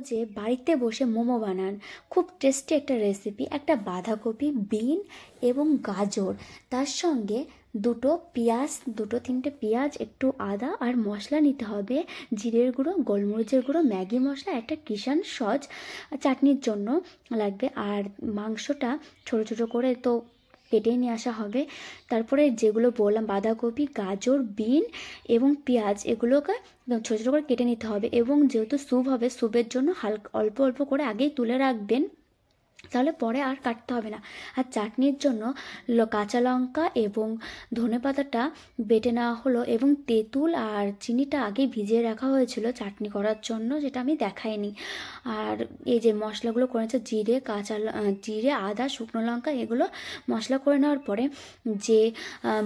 যে বাড়িতে বসে মোমো বানান, খুব টেস্টি একটা রেসিপি। একটা বাঁধাকপি, বিন এবং গাজর, তার সঙ্গে দুটো পেঁয়াজ, দুটো তিনটে পেঁয়াজ, একটু আদা আর মশলা নিতে হবে। জিরের গুঁড়ো, গোলমরিচের গুঁড়ো, ম্যাগি মশলা, একটা কিষান সস চাটনির জন্য লাগবে। আর মাংসটা ছোটো ছোটো করে তো কেটে নিয়ে আসা হবে। তারপরে যেগুলো বললাম, বাঁধাকপি, গাজর, বিন এবং পেঁয়াজ, এগুলোকে ছোটো ছোটো করে কেটে নিতে হবে। এবং যেহেতু স্যুপ হবে, স্যুপের জন্য হালকা অল্প অল্প করে আগেই তুলে রাখবেন, তাহলে পরে আর কাটতে হবে না। আর চাটনির জন্য কাঁচা লঙ্কা এবং ধনেপাতাটা বেটে নেওয়া হলো, এবং তেঁতুল আর চিনিটা আগে ভিজিয়ে রাখা হয়েছিল চাটনি করার জন্য, যেটা আমি দেখাইনি। আর এই যে মশলাগুলো করেছে, জিরে, আদা, শুকনো লঙ্কা, এগুলো মশলা করে নেওয়ার পরে যে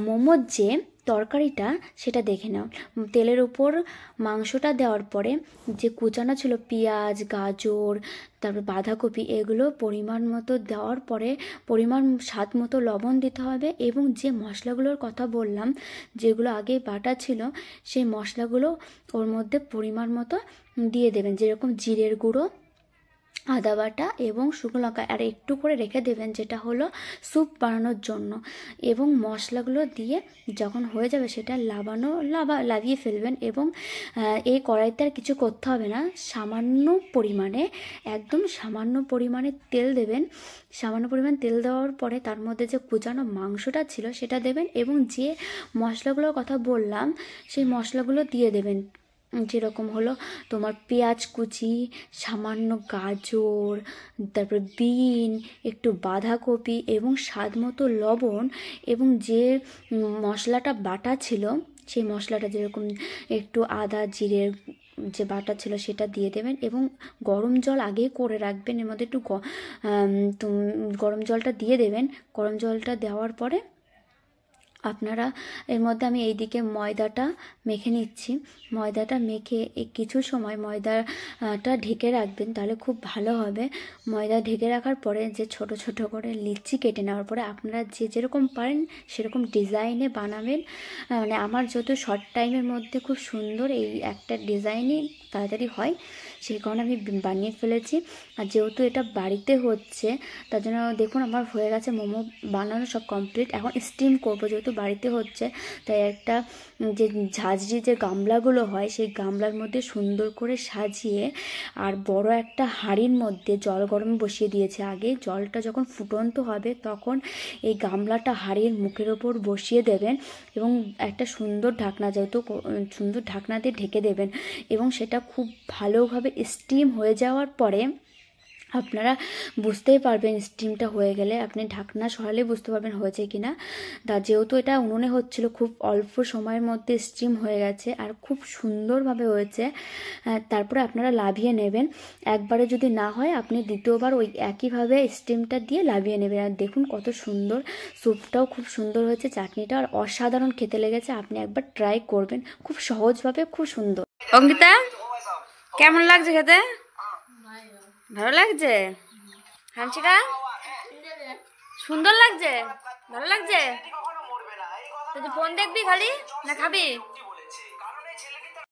মোমোর যে তরকারিটা সেটা দেখে নাও। তেলের উপর মাংসটা দেওয়ার পরে যে কুচানো ছিল পেঁয়াজ, গাজর, তারপর বাঁধাকপি, এগুলো পরিমাণ মতো দেওয়ার পরে পরিমাণ স্বাদ মতো লবণ দিতে হবে। এবং যে মশলাগুলোর কথা বললাম, যেগুলো আগে বাটা ছিল, সেই মশলাগুলো ওর মধ্যে পরিমাণ মতো দিয়ে দেবেন। যেরকম জিরের গুঁড়ো, আদা বাটা এবং শুকনো লঙ্কা, আর একটু করে রেখে দেবেন, যেটা হলো স্যুপ বানানোর জন্য। এবং মশলাগুলো দিয়ে যখন হয়ে যাবে, সেটা লাভিয়ে ফেলবেন। এবং এই কড়াইতে আর কিছু করতে হবে না, সামান্য পরিমাণে, একদম সামান্য পরিমাণে তেল দেবেন। সামান্য পরিমাণ তেল দেওয়ার পরে তার মধ্যে যে কুচানো মাংসটা ছিল সেটা দেবেন, এবং যে মশলাগুলোর কথা বললাম সেই মশলাগুলো দিয়ে দেবেন। যেরকম হলো তোমার পেঁয়াজ কুচি, সামান্য গাজর, তারপর বিন, একটু বাঁধাকপি এবং স্বাদ মতো লবণ। এবং যে মশলাটা বাটা ছিল, সেই মশলাটা যেরকম একটু আদা জিরের যে বাটা ছিল সেটা দিয়ে দেবেন। এবং গরম জল আগেই করে রাখবেন, এর মধ্যে একটু গরম জলটা দিয়ে দেবেন। গরম জলটা দেওয়ার পরে আপনারা এর মধ্যে, আমি এইদিকে ময়দাটা মেখে নিচ্ছি। ময়দাটা মেখে কিছু সময় ময়দাটা ঢেকে রাখবেন, তাহলে খুব ভালো হবে। ময়দা ঢেকে রাখার পরে যে ছোট ছোট করে লিচি কেটে নেওয়ার পরে আপনারা যে যেরকম পারেন সেরকম ডিজাইনে বানাবেন। মানে আমার যত শর্ট টাইমের মধ্যে খুব সুন্দর এই একটা ডিজাইনই তাড়াতাড়ি হয়, সেই কারণে আমি বানিয়ে ফেলেছি। আর যেহেতু এটা বাড়িতে হচ্ছে, তার জন্য দেখুন আমার হয়ে গেছে মোমো বানানো সব কমপ্লিট। এখন স্টিম করবো, যেহেতু বাড়িতে হচ্ছে, তাই একটা যে ঝাঁঝরি যে গামলাগুলো হয়, সেই গামলার মধ্যে সুন্দর করে সাজিয়ে, আর বড় একটা হাঁড়ির মধ্যে জল গরম বসিয়ে দিয়েছে আগে। জলটা যখন ফুটন্ত হবে, তখন এই গামলাটা হাঁড়ির মুখের ওপর বসিয়ে দেবেন, এবং একটা সুন্দর ঢাকনা, যেহেতু সুন্দর ঢাকনা দিয়ে ঢেকে দেবেন। এবং সেটা খুব ভালোভাবে স্টিম হয়ে যাওয়ার পরে আপনারা বুঝতেই পারবেন, স্টিমটা হয়ে গেলে আপনি ঢাকনা সরালে বুঝতে পারবেন হয়েছে কিনা। তা যেহেতু এটা উনুনে হচ্ছিল, খুব অল্প সময়ের মধ্যে স্টিম হয়ে গেছে আর খুব সুন্দরভাবে হয়েছে। তারপরে আপনারা লাভিয়ে নেবেন। একবারে যদি না হয়, আপনি দ্বিতীয়বার ওই একইভাবে স্টিমটা দিয়ে লাভিয়ে নেবেন। আর দেখুন কত সুন্দর, স্যুপটাও খুব সুন্দর হয়েছে, চাটনিটা আর অসাধারণ খেতে লেগেছে। আপনি একবার ট্রাই করবেন, খুব সহজভাবে, খুব সুন্দর। অঙ্কিতা, কেমন লাগছে খেতে? ভালো লাগছে? হামচিকা সুন্দর লাগছে, ভালো লাগছে। তুই ফোন দেখবি খালি না খাবি?